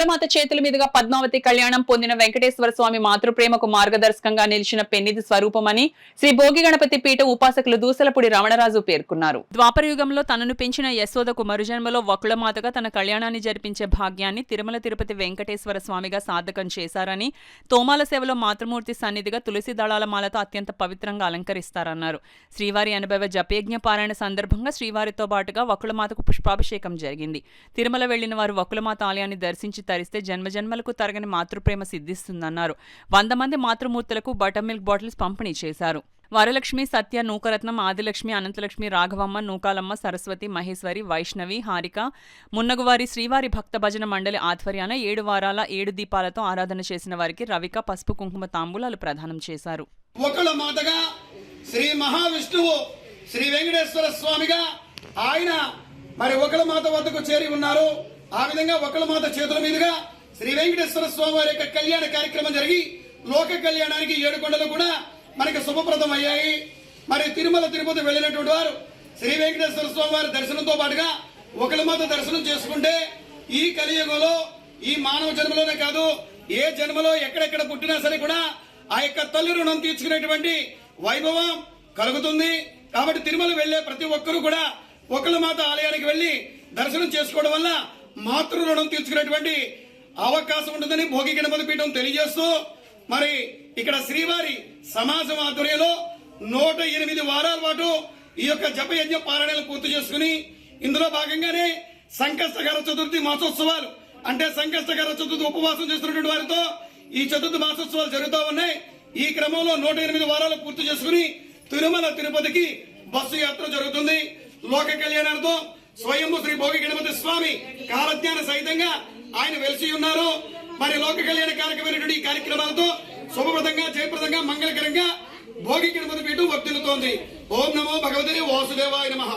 వకులమాత చేతుల మీదుగా పద్మావతి కళ్యాణం పొందిన వెంకటేశ్వర స్వామి మాతృప్రేమకు మార్గదర్శకంగా నిలిచిన పెన్నిధి స్వరూపమని శ్రీ భోగి గణపతి పీఠం ఉపాసకులు దూసలపూడి రమణరాజు పేర్కొన్నారు. ద్వాపరయుగంలో తనను పెంచిన యశోదకు మరుజన్మలో వకులమాతగా తన కళ్యాణాన్ని జరిపించే భాగ్యాన్ని తిరుమల తిరుపతి వెంకటేశ్వర స్వామిగా సాధకం చేశారని, తోమాల సేవలో మాతృమూర్తి సన్నిధిగా తులసి దళాల మాలతో అత్యంత పవిత్రంగా అలంకరిస్తారన్నారు. శ్రీవారి అనుభవ జపయజ్ఞ పారాయణ సందర్భంగా శ్రీవారితో పాటుగా వకులమాతకు పుష్పాభిషేకం జరిగింది. తిరుమల వెళ్లిన వారు వకులమాత ఆలయాన్ని దర్శించి తరిస్తే జన్మజన్మలకు తరగని మాతృప్రేమ సిద్ధిస్తుందన్నారు. 100 మంది మాతృమూర్తులకు బటర్ మిల్క్ బాటిల్స్ పంపిణీ చేశారు. వరలక్ష్మి, సత్య, నూకరత్నం, ఆదిలక్ష్మి, అనంతలక్ష్మి, రాఘవమ్మ, నూకాలమ్మ, సరస్వతి, మహేశ్వరి, వైష్ణవి, హారిక, మున్నగువారి శ్రీవారి భక్త భజన మండలి ఆధ్వర్యాన 7 వారాల 7 దీపాలతో ఆరాధన చేసిన వారికి రవిక పసుపు కుంకుమ తాంబూలాలు ప్రదానం చేశారు. వకులమాతగా శ్రీ మహావిష్ణువు శ్రీ వెంకటేశ్వర స్వామిగా ఆయన మరి వకులమాత వద్దకు చేరి ఉన్నారు. ఆ విధంగా వకులమాత చేతుల మీదుగా శ్రీ వెంకటేశ్వర స్వామి వారి యొక్క కళ్యాణ కార్యక్రమం జరిగి లోక కళ్యాణానికి 7 కొండలు కూడా మనకి శుభప్రదం అయ్యాయి. మరి తిరుమల తిరుపతి వెళ్ళినటువంటి వారు శ్రీ వెంకటేశ్వర స్వామి వారి దర్శనంతో పాటుగా వకులమాత దర్శనం చేసుకుంటే ఈ కలియుగంలో ఈ మానవ జన్మలోనే కాదు ఏ జన్మలో ఎక్కడెక్కడ పుట్టినా సరే కూడా ఆ యొక్క తల్లి రుణం తీర్చుకునేటువంటి వైభవం కలుగుతుంది. కాబట్టి తిరుమల వెళ్లే ప్రతి ఒక్కరూ కూడా వకులమాత ఆలయానికి వెళ్లి దర్శనం చేసుకోవడం వల్ల మాతృ రుణం తీర్చుకునేటువంటి అవకాశం ఉంటుందని భోగి గణపతి పీఠం తెలియజేస్తూ మరి ఇక్కడ శ్రీవారి సమాజం ఆధ్వర్యంలో 108 వారాల పాటు ఈ యొక్క జపయజ్ఞ పారాయణలు పూర్తి చేసుకుని ఇందులో భాగంగానే సంకష్టకర చతుర్థి మాసోత్సవాలు అంటే సంకష్టకర చతుర్థి ఉపవాసం చేస్తున్నటువంటి వారితో ఈ చతుర్థి మాసోత్సవాలు జరుగుతూ ఉన్నాయి. ఈ క్రమంలో 108 వారాలు పూర్తి చేసుకుని తిరుమల తిరుపతికి బస్సు యాత్ర జరుగుతుంది. లోక కళ్యాణాలతో స్వయంభూ శ్రీ భోగి గణపతి స్వామి కాలజ్ఞాన సహితంగా ఆయన వెలిసి ఉన్నారు. మరి లోక కళ్యాణ కార్యక్రమైనటువంటి ఈ కార్యక్రమాలతో శుభప్రదంగా జయప్రదంగా మంగళకరంగా భోగి గణపతి పీఠం వర్ధిల్లుతోంది. ఓం నమో భగవతే వాసుదేవాయ నమః.